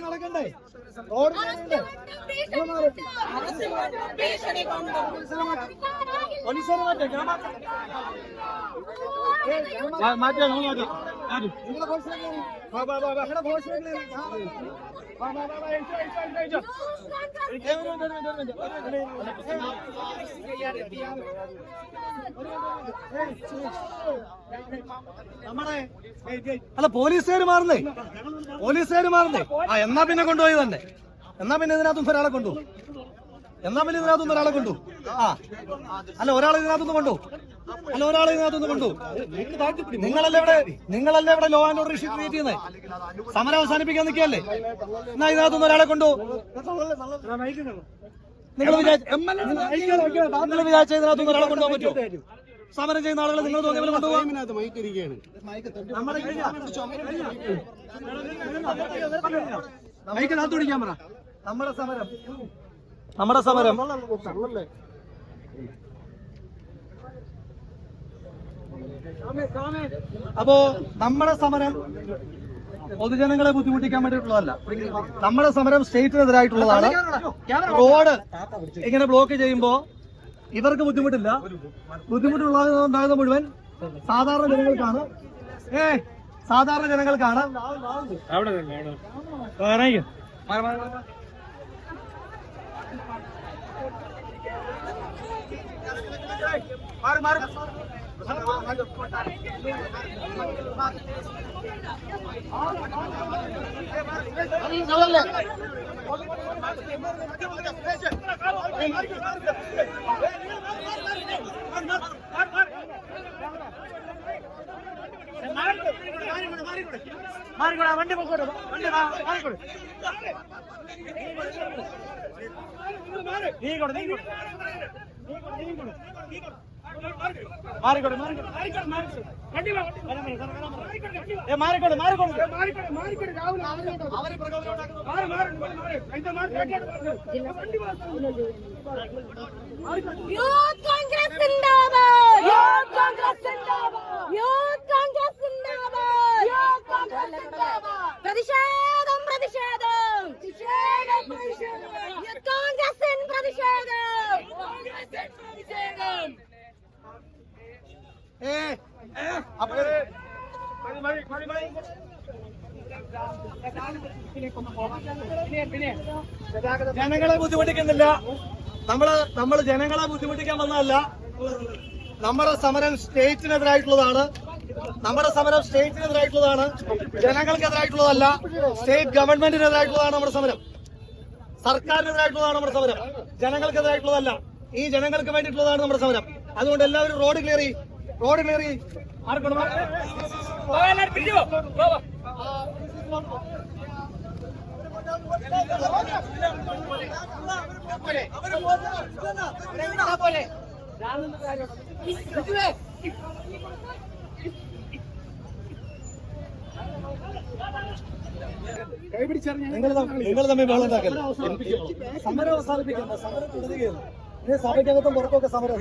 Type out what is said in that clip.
നടക്കണ്ടേ അല്ല പോലീസുകാര് മാറുന്നേ ആ എന്നാ പിന്നെ കൊണ്ടുപോയി തന്നെ എന്നാ പിന്നെ ഇതിനകത്തും ഒരാളെ കൊണ്ടു ആ അല്ല ഒരാളെ ഇതിനകത്തുനിന്ന് കൊണ്ടു നിങ്ങളല്ലേ ഇവിടെ law and order issue create ചെയ്യുന്നത് സമരം അവസാനിപ്പിക്കാൻ നിൽക്കല്ലേ എന്നാ ഇതിനകത്തുനിന്ന് ഒരാളെ കൊണ്ടു നിങ്ങൾ വിചാരിച്ച ഇതിനകത്തുനിന്ന് ഒരാളെ കൊണ്ടുപോകാൻ പറ്റുമോ സമരം ചെയ്യുന്ന ആളുകൾ നിങ്ങൾ തോന്നിയ പോലെ കൊണ്ടുപോകാൻ നമ്മുടെ സമരം അപ്പോ നമ്മുടെ സമരം പൊതുജനങ്ങളെ ബുദ്ധിമുട്ടിക്കാൻ വേണ്ടിയിട്ടുള്ളതല്ല. നമ്മുടെ സമരം സ്റ്റേറ്റിനെതിരായിട്ടുള്ളതാണ്. റോഡ് ഇങ്ങനെ ബ്ലോക്ക് ചെയ്യുമ്പോ ഇവർക്ക് ബുദ്ധിമുട്ടില്ല. ബുദ്ധിമുട്ടുണ്ടാകുന്ന മുഴുവൻ സാധാരണ ജനങ്ങൾക്കാണ്. വണ്ടി പോക്കോട്ടെ ജനങ്ങളെ ബുദ്ധിമുട്ടിക്കുന്നില്ല. നമ്മള് ജനങ്ങളെ ബുദ്ധിമുട്ടിക്കാൻ വന്നതല്ല. നമ്മുടെ സമരം സ്റ്റേറ്റിനെതിരായിട്ടുള്ളതാണ്. ജനങ്ങൾക്കെതിരായിട്ടുള്ളതല്ല. സ്റ്റേറ്റ് ഗവൺമെന്റിനെതിരായിട്ടുള്ളതാണ് നമ്മുടെ സമരം. സർക്കാരിനെതിരായിട്ടുള്ളതാണ് നമ്മുടെ സമരം. ജനങ്ങൾക്കെതിരായിട്ടുള്ളതല്ല. ഈ ജനങ്ങൾക്ക് വേണ്ടിയിട്ടുള്ളതാണ് നമ്മുടെ സമരം. അതുകൊണ്ട് എല്ലാവരും റോഡ് ക്ലിയർ ചെയ്യും. നിങ്ങൾ തമ്മിൽ ബഹളം ഉണ്ടാക്കല്ല. സമരം അവസാനിപ്പിക്കണ്ട, സമരം തുടരുകയാണ്. ഇനി സഭയ്ക്കകത്തും പുറത്തൊക്കെ സമരം